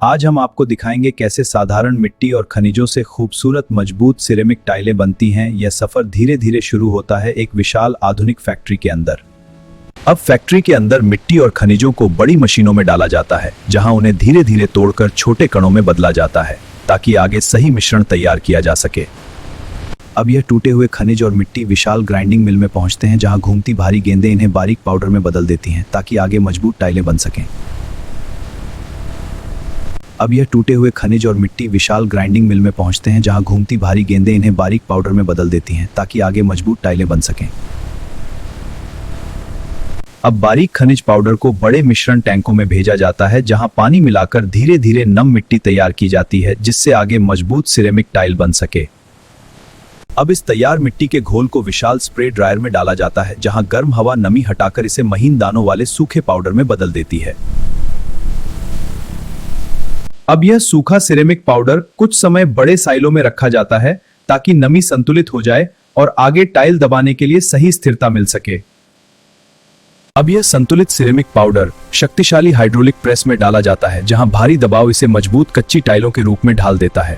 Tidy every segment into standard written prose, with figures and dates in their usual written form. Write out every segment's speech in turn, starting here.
आज हम आपको दिखाएंगे कैसे साधारण मिट्टी और खनिजों से खूबसूरत मजबूत सिरेमिक टाइलें बनती हैं। यह सफर धीरे धीरे शुरू होता है एक विशाल आधुनिक फैक्ट्री के अंदर। अब फैक्ट्री के अंदर मिट्टी और खनिजों को बड़ी मशीनों में डाला जाता है, जहां उन्हें धीरे धीरे तोड़कर छोटे कणों में बदला जाता है ताकि आगे सही मिश्रण तैयार किया जा सके। अब यह टूटे हुए खनिज और मिट्टी विशाल ग्राइंडिंग मिल में पहुंचते हैं, जहां घूमती भारी गेंदें इन्हें बारीक पाउडर में बदल देती हैं ताकि आगे मजबूत टाइलें बन सकें। अब यह टूटे हुए खनिज और मिट्टी विशाल ग्राइंडिंग मिल में पहुंचते हैं, जहां घूमती भारी गेंदें इन्हें बारीक पाउडर में बदल देती हैं ताकि आगे मजबूत टाइलें बन सकें। अब बारीक खनिज पाउडर को बड़े मिश्रण टैंकों में भेजा जाता है, जहां पानी मिलाकर धीरे धीरे नम मिट्टी तैयार की जाती है, जिससे आगे मजबूत सिरेमिक टाइल बन सके। अब इस तैयार मिट्टी के घोल को विशाल स्प्रे ड्रायर में डाला जाता है, जहां गर्म हवा नमी हटाकर इसे महीन दानों वाले सूखे पाउडर में बदल देती है। अब यह सूखा सिरेमिक पाउडर कुछ समय बड़े साइलों में रखा जाता है ताकि नमी संतुलित हो जाए और आगे टाइल दबाने के लिए सही स्थिरता मिल सके। अब यह संतुलित सिरेमिक पाउडर शक्तिशाली हाइड्रोलिक प्रेस में डाला जाता है, जहां भारी दबाव इसे मजबूत कच्ची टाइलों के रूप में ढाल देता है।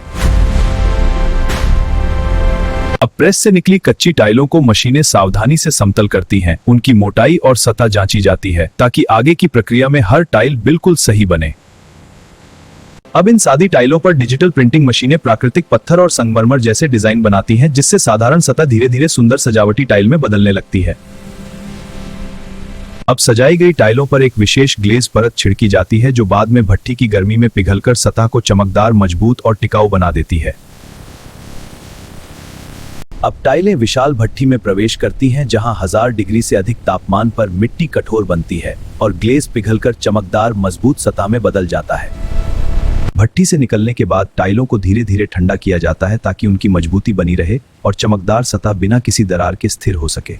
अब प्रेस से निकली कच्ची टाइलों को मशीनें सावधानी से समतल करती हैं। उनकी मोटाई और सतह जांची जाती है ताकि आगे की प्रक्रिया में हर टाइल बिल्कुल सही बने। अब इन सादी टाइलों पर डिजिटल प्रिंटिंग मशीनें प्राकृतिक पत्थर और संगमरमर जैसे डिजाइन बनाती हैं, जिससे साधारण सतह धीरे धीरे सुंदर सजावटी टाइल में बदलने लगती है। अब सजाई गई टाइलों पर एक विशेष ग्लेज परत छिड़की जाती है, जो बाद में भट्ठी की गर्मी में पिघलकर सतह को चमकदार, मजबूत और टिकाऊ बना देती है। अब टाइलें विशाल भट्ठी में प्रवेश करती हैं, जहां 1000 डिग्री से अधिक तापमान पर मिट्टी कठोर बनती है और ग्लेज पिघलकर चमकदार, मजबूत सतह में बदल जाता है। भट्ठी से निकलने के बाद टाइलों को धीरे धीरे ठंडा किया जाता है ताकि उनकी मजबूती बनी रहे और चमकदार सतह बिना किसी दरार के स्थिर हो सके।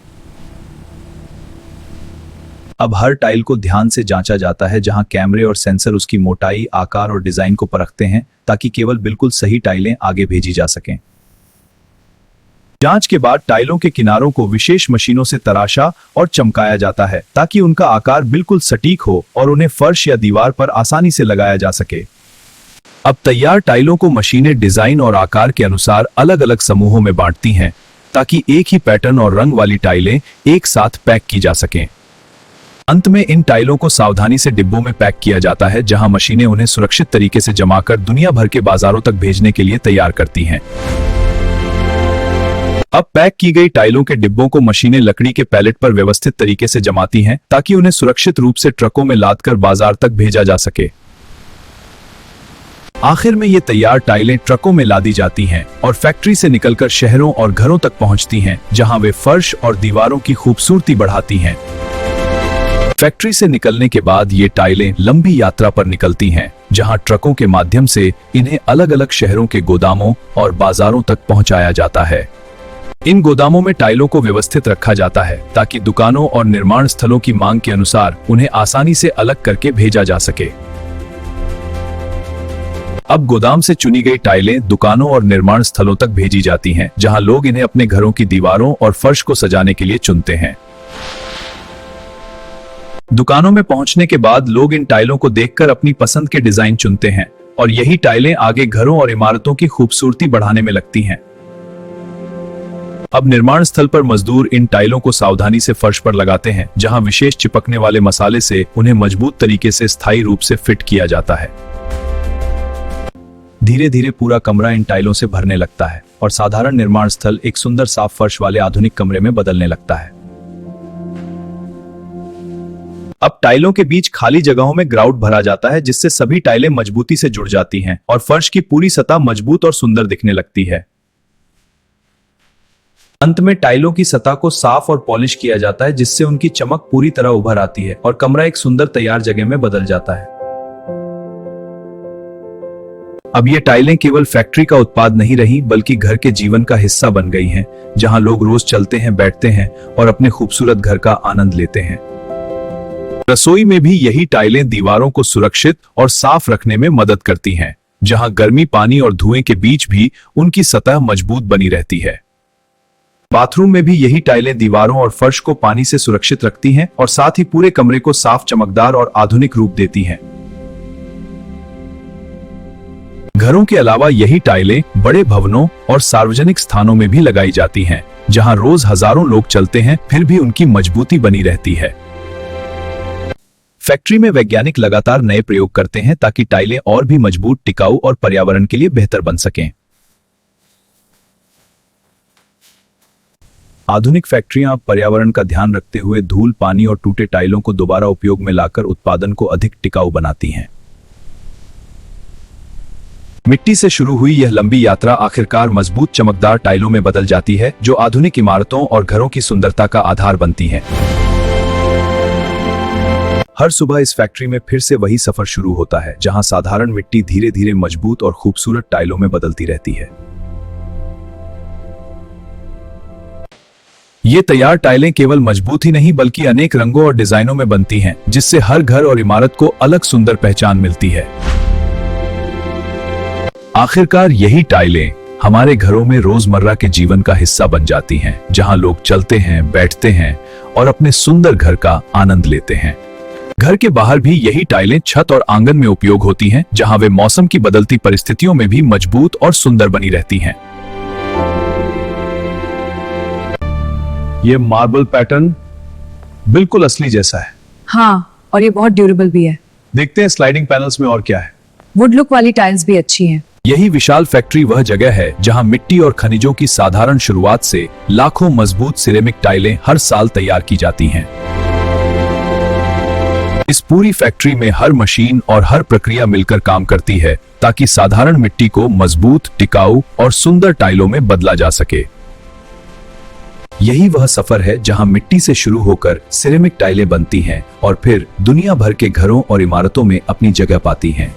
अब हर टाइल को ध्यान से जांचा जाता है, जहां कैमरे और सेंसर उसकी मोटाई, आकार और डिजाइन को परखते हैं ताकि केवल बिल्कुल सही टाइलें आगे भेजी जा सकें। जांच के बाद टाइलों के किनारों को विशेष मशीनों से तराशा और चमकाया जाता है ताकि उनका आकार बिल्कुल सटीक हो और उन्हें फर्श या दीवार पर आसानी से लगाया जा सके। अब तैयार टाइलों को मशीनें डिजाइन और आकार के अनुसार अलग अलग समूहों में बांटती हैं ताकि एक ही पैटर्न और रंग वाली टाइलें एक साथ पैक की जा सकें। अंत में इन टाइलों को सावधानी से डिब्बों में पैक किया जाता है, जहां मशीनें उन्हें सुरक्षित तरीके से जमाकर दुनिया भर के बाजारों तक भेजने के लिए तैयार करती हैं। अब पैक की गई टाइलों के डिब्बों को मशीनें लकड़ी के पैलेट पर व्यवस्थित तरीके से जमाती हैं ताकि उन्हें सुरक्षित रूप से ट्रकों में लादकर बाजार तक भेजा जा सके। आखिर में ये तैयार टाइलें ट्रकों में लादी जाती हैं और फैक्ट्री से निकलकर शहरों और घरों तक पहुंचती हैं, जहां वे फर्श और दीवारों की खूबसूरती बढ़ाती हैं। फैक्ट्री से निकलने के बाद ये टाइलें लंबी यात्रा पर निकलती हैं, जहां ट्रकों के माध्यम से इन्हें अलग अलग शहरों के गोदामों और बाजारों तक पहुंचाया जाता है। इन गोदामों में टाइलों को व्यवस्थित रखा जाता है ताकि दुकानों और निर्माण स्थलों की मांग के अनुसार उन्हें आसानी से अलग करके भेजा जा सके। अब गोदाम से चुनी गई टाइलें दुकानों और निर्माण स्थलों तक भेजी जाती हैं, जहां लोग इन्हें अपने घरों की दीवारों और फर्श को सजाने के लिए चुनते हैं। दुकानों में पहुंचने के बाद लोग इन टाइलों को देखकर अपनी पसंद के डिजाइन चुनते हैं और यही टाइलें आगे घरों और इमारतों की खूबसूरती बढ़ाने में लगती हैं। अब निर्माण स्थल पर मजदूर इन टाइलों को सावधानी से फर्श पर लगाते हैं, जहां विशेष चिपकने वाले मसाले से उन्हें मजबूत तरीके से स्थायी रूप से फिट किया जाता है। धीरे धीरे पूरा कमरा इन टाइलों से भरने लगता है और साधारण निर्माण स्थल एक सुंदर साफ फर्श वाले आधुनिक कमरे में बदलने लगता है। अब टाइलों के बीच खाली जगहों में ग्राउट भरा जाता है, जिससे सभी टाइलें मजबूती से जुड़ जाती हैं और फर्श की पूरी सतह मजबूत और सुंदर दिखने लगती है। अंत में टाइलों की सतह को साफ और पॉलिश किया जाता है, जिससे उनकी चमक पूरी तरह उभर आती है और कमरा एक सुंदर तैयार जगह में बदल जाता है। अब ये टाइलें केवल फैक्ट्री का उत्पाद नहीं रही, बल्कि घर के जीवन का हिस्सा बन गई हैं, जहां लोग रोज चलते हैं, बैठते हैं और अपने खूबसूरत घर का आनंद लेते हैं। रसोई में भी यही टाइलें दीवारों को सुरक्षित और साफ रखने में मदद करती हैं, जहां गर्मी, पानी और धुएं के बीच भी उनकी सतह मजबूत बनी रहती है। बाथरूम में भी यही टाइलें दीवारों और फर्श को पानी से सुरक्षित रखती हैं और साथ ही पूरे कमरे को साफ, चमकदार और आधुनिक रूप देती हैं। घरों के अलावा यही टाइलें बड़े भवनों और सार्वजनिक स्थानों में भी लगाई जाती हैं, जहां रोज हजारों लोग चलते हैं, फिर भी उनकी मजबूती बनी रहती है। फैक्ट्री में वैज्ञानिक लगातार नए प्रयोग करते हैं ताकि टाइलें और भी मजबूत, टिकाऊ और पर्यावरण के लिए बेहतर बन सकें। आधुनिक फैक्ट्रियां अब पर्यावरण का ध्यान रखते हुए धूल, पानी और टूटे टाइलों को दोबारा उपयोग में लाकर उत्पादन को अधिक टिकाऊ बनाती हैं। मिट्टी से शुरू हुई यह लंबी यात्रा आखिरकार मजबूत, चमकदार टाइलों में बदल जाती है, जो आधुनिक इमारतों और घरों की सुंदरता का आधार बनती हैं। हर सुबह इस फैक्ट्री में फिर से वही सफर शुरू होता है, जहां साधारण मिट्टी धीरे धीरे मजबूत और खूबसूरत टाइलों में बदलती रहती है। ये तैयार टाइलें केवल मजबूत ही नहीं बल्कि अनेक रंगों और डिजाइनों में बनती हैं, जिससे हर घर और इमारत को अलग सुंदर पहचान मिलती है। आखिरकार यही टाइलें हमारे घरों में रोजमर्रा के जीवन का हिस्सा बन जाती हैं, जहां लोग चलते हैं, बैठते हैं और अपने सुंदर घर का आनंद लेते हैं। घर के बाहर भी यही टाइलें छत और आंगन में उपयोग होती हैं, जहां वे मौसम की बदलती परिस्थितियों में भी मजबूत और सुंदर बनी रहती हैं। ये मार्बल पैटर्न बिल्कुल असली जैसा है। हाँ, और ये बहुत ड्यूरेबल भी है। देखते हैं स्लाइडिंग पैनल्स में और क्या है। वुड लुक वाली टाइल्स भी अच्छी हैं। यही विशाल फैक्ट्री वह जगह है जहां मिट्टी और खनिजों की साधारण शुरुआत से लाखों मजबूत सिरेमिक टाइलें हर साल तैयार की जाती हैं। इस पूरी फैक्ट्री में हर मशीन और हर प्रक्रिया मिलकर काम करती है ताकि साधारण मिट्टी को मजबूत, टिकाऊ और सुंदर टाइलों में बदला जा सके। यही वह सफर है जहां मिट्टी से शुरू होकर सिरेमिक टाइलें बनती हैं और फिर दुनिया भर के घरों और इमारतों में अपनी जगह पाती हैं।